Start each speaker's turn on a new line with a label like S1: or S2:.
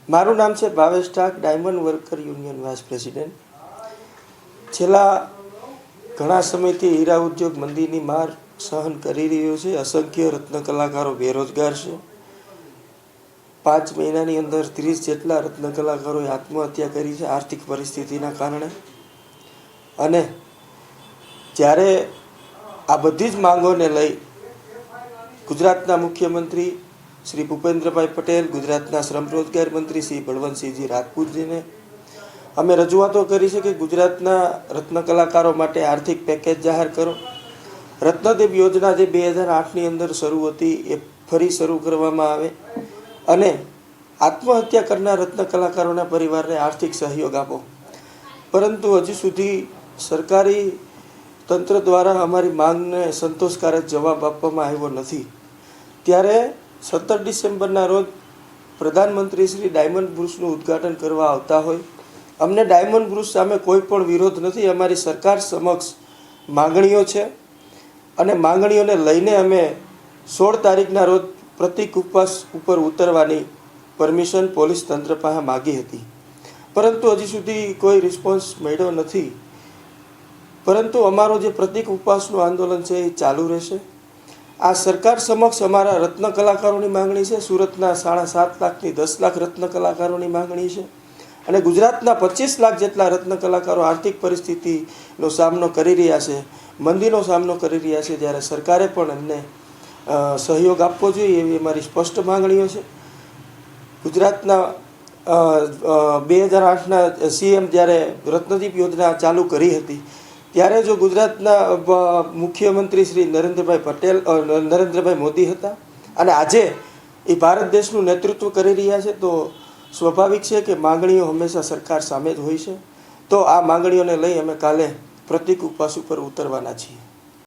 S1: મારું નામ છે Bhavesh Thak, diamond worker union vice president. છેલ્લા ઘણા સમયથી હીરા ઉદ્યોગ મંદીની માર સહન કરી રહ્યો છે। અસંખ્ય રત્ન કલાકારો બેરોજગાર છે। 5 મહિનાની અંદર 30 જેટલા રત્ન કલાકારોએ આત્મહત્યા કરી છે આર્થિક પરિસ્થિતિના કારણે। અને જ્યારે આ બધી જ માંગોને લઈ ગુજરાતના મુખ્યમંત્રી શ્રી ભૂપેન્દ્રભાઈ પટેલ, ગુજરાતના શ્રમ રોજગાર મંત્રી શ્રી બળવંતસિંહજી રાજપૂતજીને અમે રજૂઆતો કરી છે કે ગુજરાતના રત્ન કલાકારો માટે આર્થિક પેકેજ જાહેર કરો। રત્નદીપ યોજના જે 2008ની અંદર શરૂ હતી એ ફરી શરૂ કરવામાં આવે અને આત્મહત્યા કરનાર રત્ન કલાકારોના પરિવારને આર્થિક સહયોગ આપો। પરંતુ હજુ સુધી સરકારી તંત્ર દ્વારા અમારી માંગને સંતોષકારક જવાબ આપવામાં આવ્યો નથી। ત્યારે 17 ડિસેમ્બરના રોજ પ્રધાનમંત્રી શ્રી ડાયમંડ બ્રુસનું ઉદ્ઘાટન કરવા આવતા હોય અમને ડાયમંડ બ્રુસ સામે કોઈ પણ વિરોધ નથી। અમારી સરકાર સમક્ષ માંગણીઓ છે અને માંગણીઓને લઈને અમે 16 તારીખના રોજ પ્રતિક ઉપવાસ ઉપર ઉતરવાની પરમિશન પોલીસ તંત્ર પાસે માગી હતી, પરંતુ હજી સુધી કોઈ રિસ્પોન્સ મળ્યો નથી। પરંતુ અમારો જે પ્રતિક ઉપવાસનું આંદોલન છે એ ચાલુ રહેશે। આ સરકાર સમક્ષ અમારા રત્ન કલાકારોની માંગણી છે। સુરતના 7.5 લાખથી 10 લાખ રત્ન કલાકારોની માંગણી છે અને ગુજરાતના 25 લાખ જેટલા રત્ન કલાકારો આર્થિક પરિસ્થિતિનો સામનો કરી રહ્યા છે, મંદીનો સામનો કરી રહ્યા છે। જ્યારે સરકારે પણ એમને સહયોગ આપવો જોઈએ એવી અમારી સ્પષ્ટ માંગણીઓ છે। ગુજરાતના 2008ના સીએમ જ્યારે રત્નદીપ યોજના ચાલુ કરી હતી ત્યારે જો ગુજરાતના મુખ્યમંત્રી શ્રી નરેન્દ્રભાઈ મોદી હતા અને આજે એ ભારત દેશનું નેતૃત્વ કરી રહ્યા છે, તો સ્વાભાવિક છે કે માંગણીઓ હંમેશા સરકાર સામે જ હોય છે। તો આ માંગણીઓને લઈ અમે કાલે પ્રતિક ઉપવાસ ઉપર ઉતરવાના છીએ।